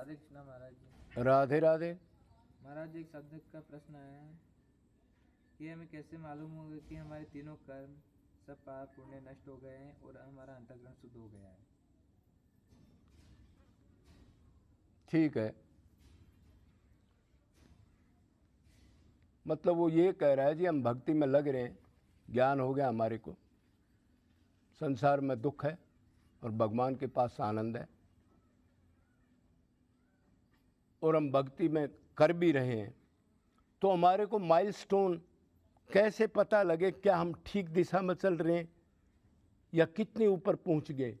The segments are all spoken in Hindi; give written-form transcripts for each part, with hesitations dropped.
राधे कृष्णा महाराज जी। राधे राधे। महाराज एक साधक का प्रश्न है कि हमें कैसे मालूम होगा कि हमारे तीनों कर्म सब पाप पुण्य नष्ट हो गए हैं और हमारा अंतःकरण शुद्ध हो गया है। ठीक है, मतलब वो ये कह रहा है जी हम भक्ति में लग रहे हैं, ज्ञान हो गया हमारे को, संसार में दुख है और भगवान के पास आनंद है, और हम भक्ति में कर भी रहे हैं, तो हमारे को माइलस्टोन कैसे पता लगे, क्या हम ठीक दिशा में चल रहे हैं या कितने ऊपर पहुंच गए,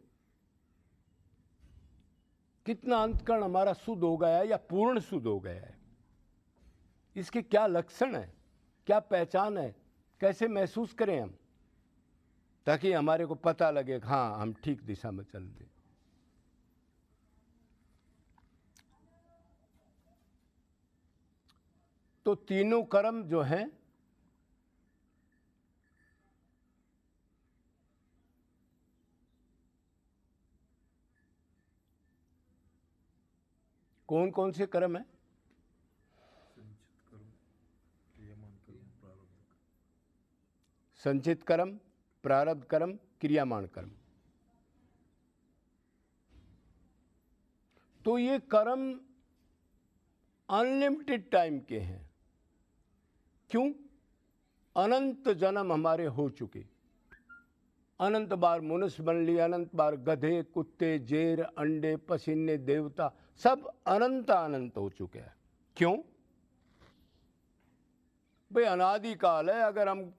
कितना अंतकरण हमारा शुद्ध हो गया है या पूर्ण शुद्ध हो गया है, इसके क्या लक्षण है, क्या पहचान है, कैसे महसूस करें हम, ताकि हमारे को पता लगे हाँ हम ठीक दिशा में चल रहे। तो तीनों कर्म जो हैं कौन कौन से कर्म है? संचित कर्म, प्रारब्ध कर्म, क्रियामान कर्म। तो ये कर्म अनलिमिटेड टाइम के हैं। क्यों? अनंत जन्म हमारे हो चुके, अनंत बार मनुष्य बन लिए, अनंत बार गधे, कुत्ते, जेर, अंडे, पसीने, देवता, सब अनंत अनंत हो चुके हैं। क्यों भाई? अनादिकाल है। अगर हम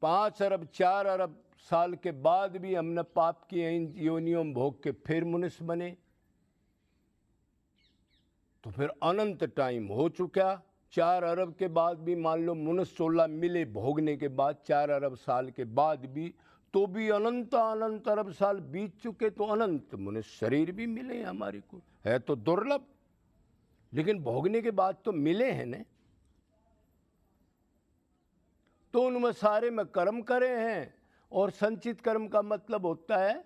5 अरब 4 अरब साल के बाद भी हमने पाप किए, इन योनियों में भोग के फिर मनुष्य बने, तो फिर अनंत टाइम हो चुका। 4 अरब के बाद भी मान लो मनुष्य 16 मिले भोगने के बाद, 4 अरब साल के बाद भी, तो भी अनंत अनंत अरब साल बीत चुके, तो अनंत मनुष्य शरीर भी मिले हमारे को, है तो दुर्लभ, लेकिन भोगने के बाद तो मिले हैं ने। तो उनमें सारे में कर्म करे हैं, और संचित कर्म का मतलब होता है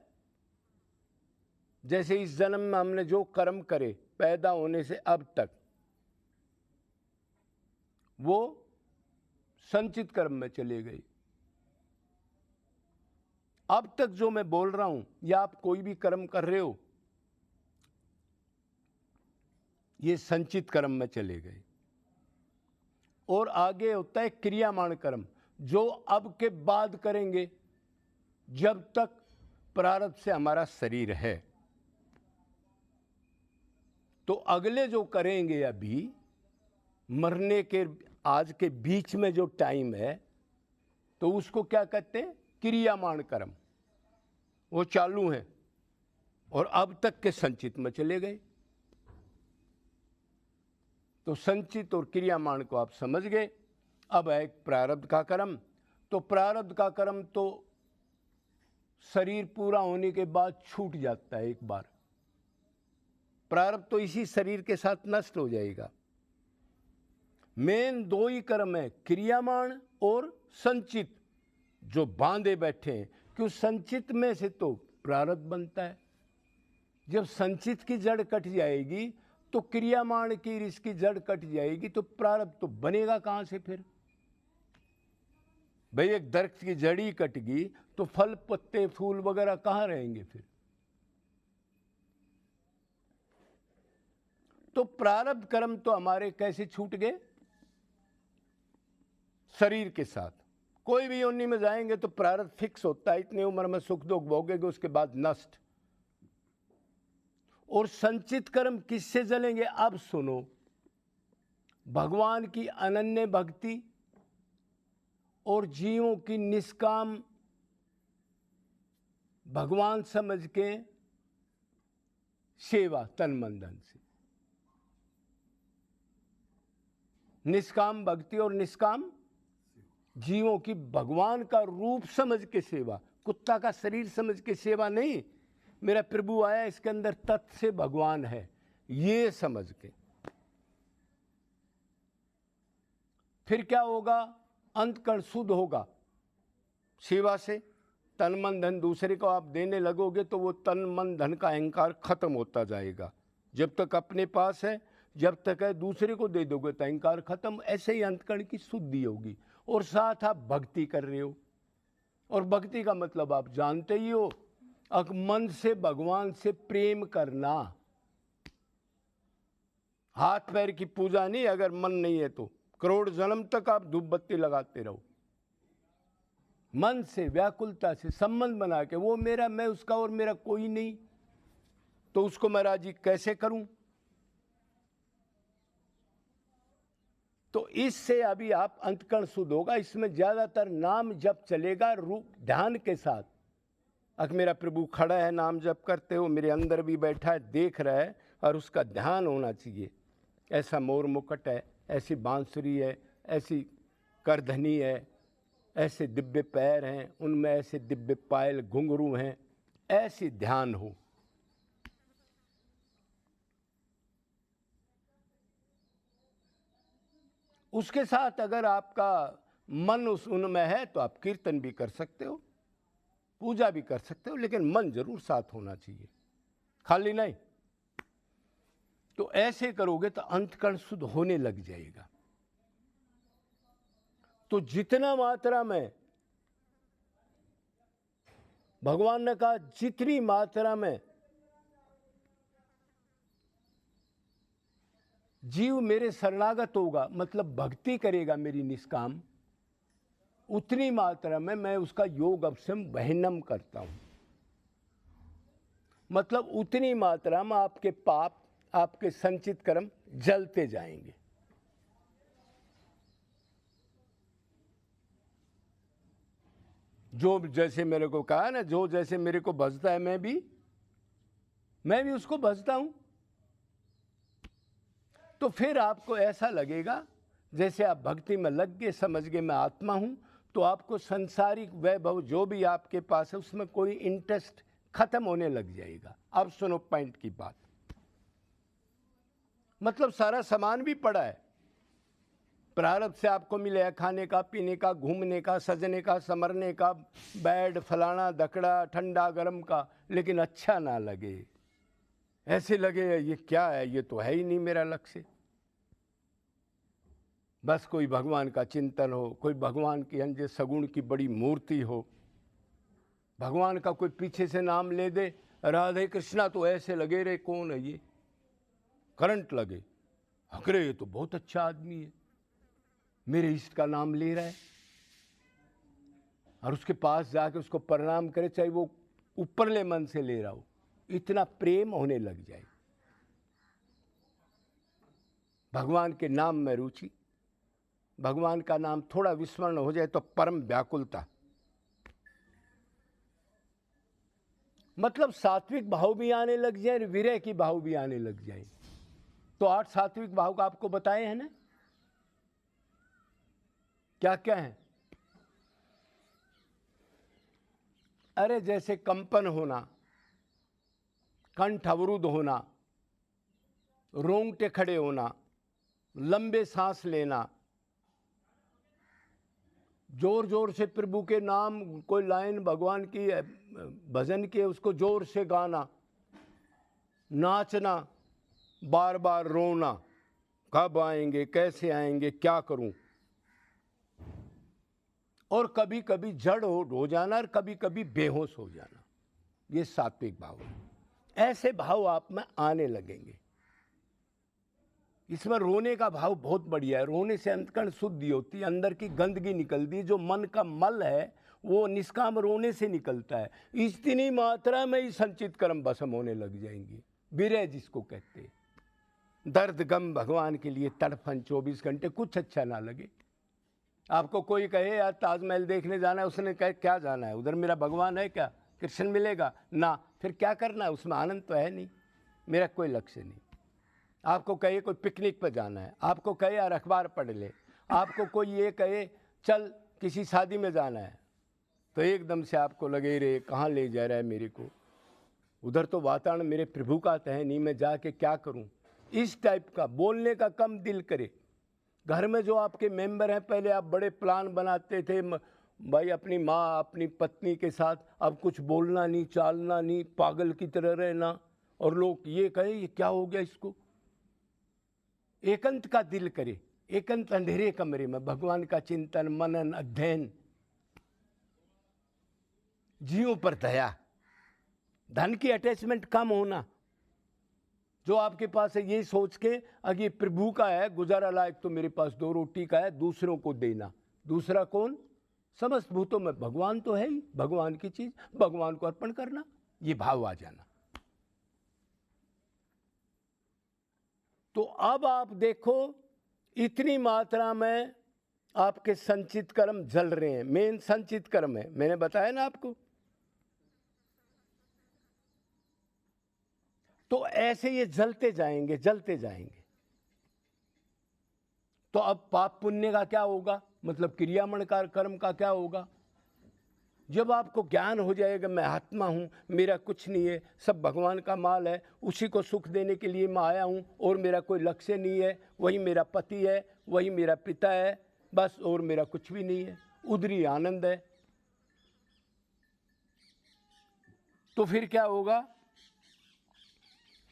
जैसे इस जन्म में हमने जो कर्म करे पैदा होने से अब तक, वो संचित कर्म में चले गए। अब तक जो मैं बोल रहा हूं, या आप कोई भी कर्म कर रहे हो, ये संचित कर्म में चले गए। और आगे होता है क्रियामान कर्म, जो अब के बाद करेंगे जब तक प्रारब्ध से हमारा शरीर है। तो अगले जो करेंगे अभी मरने के आज के बीच में जो टाइम है, तो उसको क्या कहते हैं? क्रियामान कर्म। वो चालू है और अब तक के संचित में चले गए। तो संचित और क्रियामान को आप समझ गए। अब है प्रारब्ध का कर्म। तो प्रारब्ध का कर्म तो शरीर पूरा होने के बाद छूट जाता है एक बार। प्रारब्ध तो इसी शरीर के साथ नष्ट हो जाएगा। मेन 2 ही कर्म है, क्रियामान और संचित, जो बांधे बैठे हैं। क्यों? संचित में से तो प्रारब्ध बनता है। जब संचित की जड़ कट जाएगी तो क्रियामान की इसकी जड़ कट जाएगी, तो प्रारब्ध तो बनेगा कहां से फिर? भाई एक दरख्त की जड़ ही कट गई तो फल पत्ते फूल वगैरह कहां रहेंगे फिर? तो प्रारब्ध कर्म तो हमारे कैसे छूट गए? शरीर के साथ। कोई भी योनि में जाएंगे तो प्रारब्ध फिक्स होता है, इतनी उम्र में सुख दुख भोगेंगे, उसके बाद नष्ट। और संचित कर्म किससे जलेंगे? अब सुनो, भगवान की अनन्य भक्ति और जीवों की निष्काम भगवान समझ के सेवा तन मन धन से। निष्काम भक्ति और निष्काम जीवों की भगवान का रूप समझ के सेवा, कुत्ता का शरीर समझ के सेवा नहीं। मेरा प्रभु आया, इसके अंदर तत्व से भगवान है, ये समझ के। फिर क्या होगा? अंतकरण शुद्ध होगा सेवा से, तन मन धन दूसरे को आप देने लगोगे तो वो तन मन धन का अहंकार खत्म होता जाएगा। जब तक अपने पास है, जब तक है, दूसरे को दे दोगे तो अहंकार खत्म। ऐसे ही अंतकरण की शुद्धि होगी। और साथ आप भक्ति कर रहे हो, और भक्ति का मतलब आप जानते ही हो, मन से भगवान से प्रेम करना। हाथ पैर की पूजा नहीं, अगर मन नहीं है तो करोड़ जन्म तक आप धूप बत्ती लगाते रहो। मन से व्याकुलता से संबंध बना के, वो मेरा, मैं उसका, और मेरा कोई नहीं, तो उसको मैं राजी कैसे करूं? तो इससे अभी आप अंतकरण शुद्ध होगा। इसमें ज्यादातर नाम जप चलेगा रूप ध्यान के साथ। अगर मेरा प्रभु खड़ा है, नाम जप करते हो, मेरे अंदर भी बैठा है, देख रहा है, और उसका ध्यान होना चाहिए। ऐसा मोर मुकुट है, ऐसी बांसुरी है, ऐसी करधनी है, ऐसे दिव्य पैर हैं, उनमें ऐसे दिव्य पायल घुंघरू हैं, ऐसी ध्यान हो। उसके साथ अगर आपका मन उनमें है तो आप कीर्तन भी कर सकते हो, पूजा भी कर सकते हो, लेकिन मन जरूर साथ होना चाहिए, खाली नहीं। तो ऐसे करोगे तो अंतकरण शुद्ध होने लग जाएगा। तो जितना मात्रा में भगवान ने कहा, जितनी मात्रा में जीव मेरे शरणागत होगा, मतलब भक्ति करेगा मेरी निष्काम, उतनी मात्रा में मैं उसका योग अवश्यम वहनम करता हूं। मतलब उतनी मात्रा में आपके पाप, आपके संचित कर्म जलते जाएंगे। जो जैसे मेरे को कहा ना, जो जैसे मेरे को भजता है, मैं भी उसको भजता हूं। तो फिर आपको ऐसा लगेगा जैसे आप भक्ति में लग गए, समझ गए मैं आत्मा हूं, तो आपको संसारिक वैभव जो भी आपके पास है उसमें कोई इंटरेस्ट खत्म होने लग जाएगा। अब सुनो पॉइंट की बात। मतलब सारा सामान भी पड़ा है, प्रारब्ध से आपको मिले, खाने का, पीने का, घूमने का, सजने का, समरने का, बेड फलाना दकड़ा, ठंडा गर्म का, लेकिन अच्छा ना लगे, ऐसे लगे ये क्या है, ये तो है ही नहीं मेरा लक्ष्य। बस कोई भगवान का चिंतन हो, कोई भगवान की अंजे सगुण की बड़ी मूर्ति हो, भगवान का कोई पीछे से नाम ले दे, राधे कृष्णा, तो ऐसे लगे रहे कौन है ये, करंट लगे, अरे ये तो बहुत अच्छा आदमी है, मेरे इष्ट का नाम ले रहा है। और उसके पास जाके उसको प्रणाम करे, चाहे वो ऊपरले मन से ले रहा हो, इतना प्रेम होने लग जाए। भगवान के नाम में रुचि, भगवान का नाम थोड़ा विस्मरण हो जाए तो परम व्याकुलता। मतलब सात्विक भाव भी आने लग जाए, विरह की भाव भी आने लग जाए। तो 8 सात्विक भाव का आपको बताए हैं ना, क्या क्या है? अरे जैसे कंपन होना, कंठ अवरुद्ध होना, रोंगटे खड़े होना, लंबे सांस लेना, जोर जोर से प्रभु के नाम, कोई लाइन भगवान की भजन के उसको जोर से गाना, नाचना, बार बार रोना, कब आएंगे, कैसे आएंगे, क्या करूं, और कभी कभी जड़ हो जाना, और कभी कभी बेहोश हो जाना, ये सात्विक भाव है। ऐसे भाव आप में आने लगेंगे। इसमें रोने का भाव बहुत बढ़िया है। रोने से अंतकरण शुद्धि होती है, अंदर की गंदगी निकलती है, जो मन का मल है वो निष्काम रोने से निकलता है। इतनी मात्रा में ही संचित कर्म भस्म होने लग जाएंगे। विरह जिसको कहते हैं, दर्द गम भगवान के लिए तड़फन 24 घंटे, कुछ अच्छा ना लगे। आपको कोई कहे यार ताजमहल देखने जाना है, उसने कहे क्या जाना है, उधर मेरा भगवान है क्या, कृष्ण मिलेगा ना, फिर क्या करना है, उसमें आनंद तो है नहीं, मेरा कोई लक्ष्य नहीं। आपको कहे कोई पिकनिक पर जाना है, आपको कहे यार अखबार पढ़ ले, आपको कोई ये कहे चल किसी शादी में जाना है, तो एकदम से आपको लगे रे कहाँ ले जा रहा है मेरे को, उधर तो वातावरण मेरे प्रभु का तो है नहीं, मैं जाके क्या करूं। इस टाइप का बोलने का कम दिल करे। घर में जो आपके मेंबर हैं, पहले आप बड़े प्लान बनाते थे, भाई अपनी माँ अपनी पत्नी के साथ अब कुछ बोलना नहीं, चालना नहीं, पागल की तरह रहना, और लोग ये कहें ये क्या हो गया इसको। एकांत का दिल करे, एकांत अंधेरे कमरे में भगवान का चिंतन, मनन, अध्ययन, जीवों पर दया, धन की अटैचमेंट कम होना। जो आपके पास है ये सोच के अगर ये प्रभु का है, गुजारा लायक तो मेरे पास 2 रोटी का है, दूसरों को देना। दूसरा कौन? समस्त भूतों में भगवान तो है ही, भगवान की चीज भगवान को अर्पण करना, ये भाव आ जाना। तो अब आप देखो इतनी मात्रा में आपके संचित कर्म जल रहे हैं। मेन संचित कर्म है, मैंने बताया ना आपको। तो ऐसे ये जलते जाएंगे, जलते जाएंगे। तो अब पाप पुण्य का क्या होगा, मतलब क्रियामण का कर्म का क्या होगा? जब आपको ज्ञान हो जाएगा मैं आत्मा हूं, मेरा कुछ नहीं है, सब भगवान का माल है, उसी को सुख देने के लिए मैं आया हूं, और मेरा कोई लक्ष्य नहीं है, वही मेरा पति है, वही मेरा पिता है, बस, और मेरा कुछ भी नहीं है, उधरी आनंद है। तो फिर क्या होगा?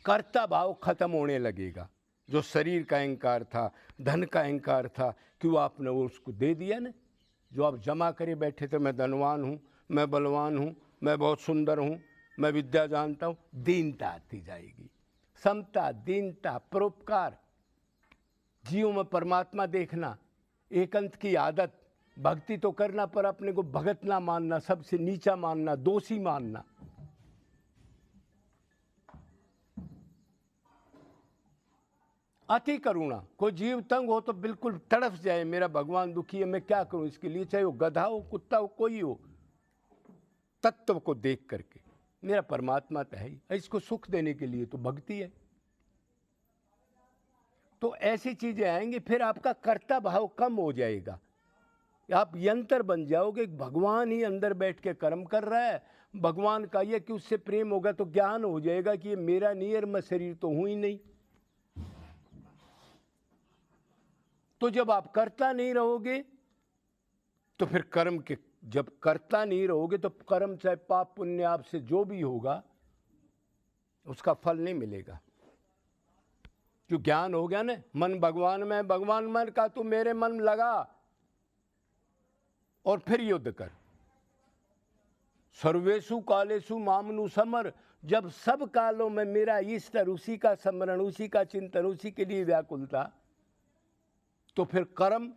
कर्ता भाव खत्म होने लगेगा। जो शरीर का अहंकार था, धन का अहंकार था, क्यों आपने वो उसको दे दिया ना। जो आप जमा करे बैठे थे, मैं धनवान हूँ, मैं बलवान हूँ, मैं बहुत सुंदर हूँ, मैं विद्या जानता हूँ, दीनता आती जाएगी। समता, दीनता, परोपकार, जीवों में परमात्मा देखना, एकांत की आदत, भक्ति तो करना पर अपने को भगत ना मानना, सबसे नीचा मानना, दोषी मानना। अति करुणा, कोई जीव तंग हो तो बिल्कुल तड़फ जाए, मेरा भगवान दुखी है, मैं क्या करूं इसके लिए, चाहे वो गधा हो, कुत्ता हो, कोई हो, तत्व को देख करके मेरा परमात्मा तो है ही, इसको सुख देने के लिए तो भक्ति है। तो ऐसी चीजें आएंगी, फिर आपका कर्ता भाव कम हो जाएगा, आप यंत्र बन जाओगे। भगवान ही अंदर बैठ के कर्म कर रहा है, भगवान का ये कि उससे प्रेम होगा तो ज्ञान हो जाएगा कि ये मेरा नहीं है, मैं शरीर तो हूं ही नहीं। तो जब आप करता नहीं रहोगे तो फिर कर्म के, जब करता नहीं रहोगे तो कर्म चाहे पाप पुण्य आपसे जो भी होगा उसका फल नहीं मिलेगा। जो ज्ञान हो गया ना, मन भगवान में, भगवान मन का तू मेरे मन लगा और फिर युद्ध कर। सर्वेषु कालेषु मामनु समर, जब सब कालों में मेरा इष्ट, उसी का स्मरण, उसी का चिंतन, उसी के लिए व्याकुलता, तो फिर कर्म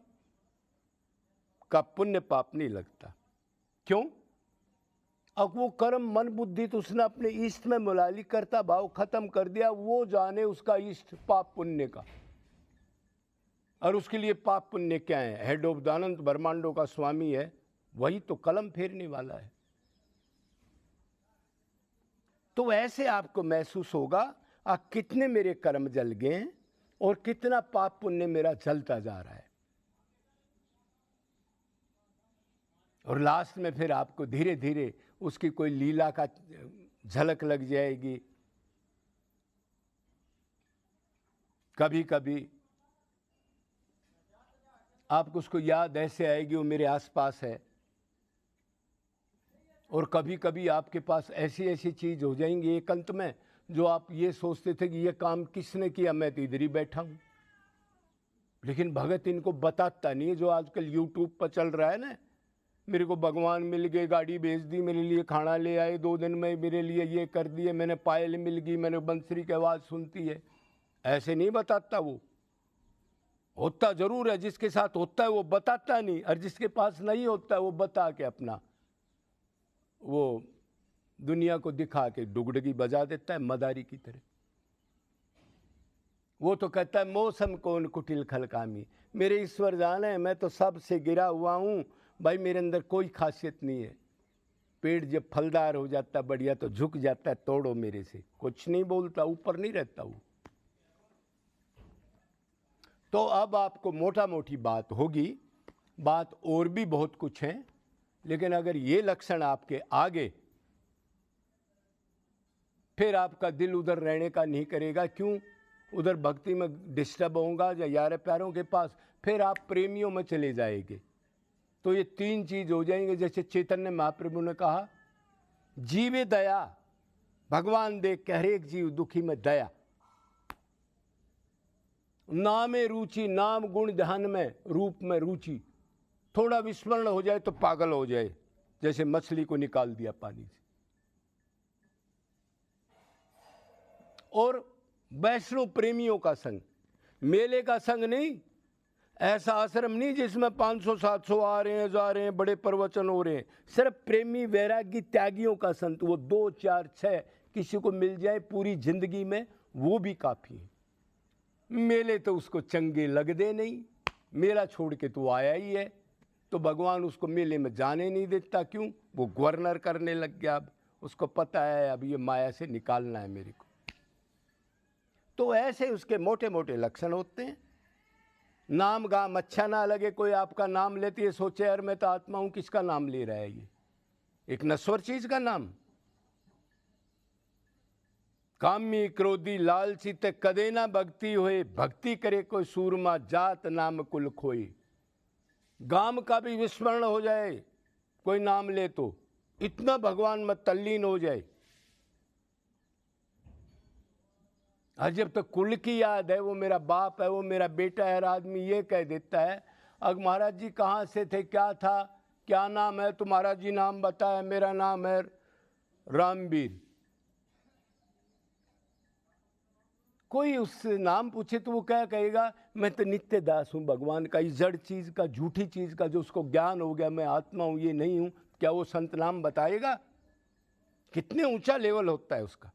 का पुण्य पाप नहीं लगता। क्यों? अब वो कर्म मन बुद्धि तो उसने अपने इष्ट में मिला ली, करता भाव खत्म कर दिया, वो जाने उसका इष्ट पाप पुण्य का। और उसके लिए पाप पुण्य क्या है? हेड ऑफ द अनंत ब्रह्मांडों का स्वामी है, वही तो कलम फेरने वाला है। तो ऐसे आपको महसूस होगा कितने मेरे कर्म जल गए हैं और कितना पाप पुण्य मेरा जलता जा रहा है। और लास्ट में फिर आपको धीरे धीरे उसकी कोई लीला का झलक लग जाएगी। कभी कभी आपको उसको याद ऐसे आएगी वो मेरे आसपास है, और कभी कभी आपके पास ऐसी ऐसी चीज हो जाएंगी एकांत में जो आप ये सोचते थे कि ये काम किसने किया, मैं तो इधर ही बैठा हूं। लेकिन भगत इनको बताता नहीं है। जो आजकल यूट्यूब पर चल रहा है ना, मेरे को भगवान मिल गए, गाड़ी भेज दी, मेरे लिए खाना ले आए, 2 दिन में मेरे लिए ये कर दिए, मैंने पायल मिल गई, मैंने बंसरी की आवाज़ सुनती है, ऐसे नहीं बताता। वो होता जरूर है, जिसके साथ होता है वो बताता नहीं, और जिसके पास नहीं होता है वो बता के अपना वो दुनिया को दिखा के डुगडुगी बजा देता है मदारी की तरह। वो तो कहता है मौसम कौन कुटिल खलकामी, मेरे ईश्वर जाने मैं तो सबसे गिरा हुआ हूँ भाई, मेरे अंदर कोई खासियत नहीं है। पेड़ जब फलदार हो जाता बढ़िया तो झुक जाता है, तोड़ो मेरे से, कुछ नहीं बोलता, ऊपर नहीं रहता हूँ। तो अब आपको मोटा मोटी बात होगी, बात और भी बहुत कुछ है, लेकिन अगर ये लक्षण आपके आगे, फिर आपका दिल उधर रहने का नहीं करेगा। क्यों? उधर भक्ति में डिस्टर्ब होगा या यार प्यारों के पास, फिर आप प्रेमियों में चले जाएंगे। तो ये तीन चीज हो जाएंगे। जैसे चैतन्य महाप्रभु ने कहा, जीवे दया, भगवान देख के हर एक जीव दुखी में दया, नामे रुचि, नाम गुण ध्यान में रूप में रुचि, थोड़ा विस्मरण हो जाए तो पागल हो जाए, जैसे मछली को निकाल दिया पानी से। और वैष्णव प्रेमियों का संग, मेले का संग नहीं, ऐसा आश्रम नहीं जिसमें 500-700 आ रहे हैं, जा रहे हैं, बड़े प्रवचन हो रहे हैं। सिर्फ प्रेमी वैरागी त्यागियों का संत, वो 2, 4, 6 किसी को मिल जाए पूरी जिंदगी में, वो भी काफी है। मेले तो उसको चंगे लगते नहीं, मेला छोड़ के तो आया ही है, तो भगवान उसको मेले में जाने नहीं देता। क्यों? वो गवर्नर करने लग गया। अब उसको पता है अब ये माया से निकालना है मेरे को। तो ऐसे उसके मोटे मोटे लक्षण होते हैं। नाम गाम अच्छा ना लगे, कोई आपका नाम लेती है, सोचे यार मैं तो आत्मा हूं, किसका नाम ले रहा है ये, एक नश्वर चीज का नाम। कामी क्रोधी लालची ते कदे ना भक्ति होए, भक्ति करे कोई सूरमा, जात नाम कुल खोए। गाम का भी विस्मरण हो जाए, कोई नाम ले तो इतना भगवान में तल्लीन हो जाए, और जब तक कुल की याद है, वो मेरा बाप है, वो मेरा बेटा है, आदमी ये कह देता है, अग महाराज जी कहाँ से थे, क्या था, क्या नाम है, तो महाराज जी नाम बताया, मेरा नाम है रामवीर। कोई उससे नाम पूछे तो वो क्या कहेगा, मैं तो नित्य दास हूँ भगवान का। इस जड़ चीज का, झूठी चीज का जो उसको ज्ञान हो गया, मैं आत्मा हूँ, ये नहीं हूँ, क्या वो संत नाम बताएगा? कितने ऊंचा लेवल होता है उसका।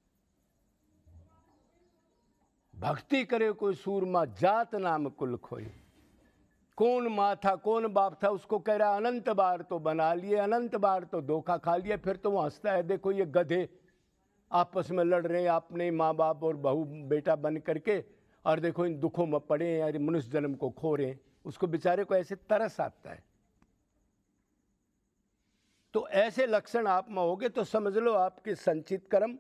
भक्ति करे कोई सूरमा, जात नाम कुल खोए। कौन माँ था, कौन बाप था, उसको कह रहा अनंत बार तो बना लिए, अनंत बार तो धोखा खा लिया। फिर तो वो हंसता है, देखो ये गधे आपस में लड़ रहे हैं, अपने माँ बाप और बहू बेटा बन करके, और देखो इन दुखों में पड़े हैं, यार मनुष्य जन्म को खो रहे हैं। उसको बेचारे को ऐसे तरस आता है। तो ऐसे लक्षण आप में होंगे तो समझ लो आपके संचित कर्म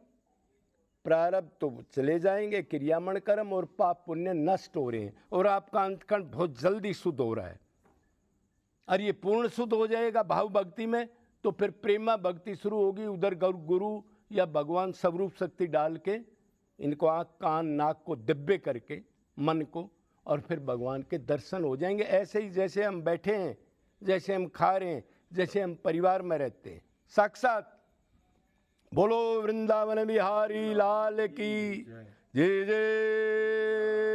प्रारब्ध तो चले जाएंगे, क्रियामण कर्म और पाप पुण्य नष्ट हो रहे हैं, और आपका अंतकरण बहुत जल्दी शुद्ध हो रहा है। और ये पूर्ण शुद्ध हो जाएगा भाव भक्ति में, तो फिर प्रेमा भक्ति शुरू होगी। उधर गुरु या भगवान स्वरूप शक्ति डाल के इनको आँख कान नाक को दिव्य करके मन को, और फिर भगवान के दर्शन हो जाएंगे। ऐसे ही जैसे हम बैठे हैं, जैसे हम खा रहे हैं, जैसे हम परिवार में रहते हैं, साक्षात बोलो वृंदावन बिहारी लाल की जय जय।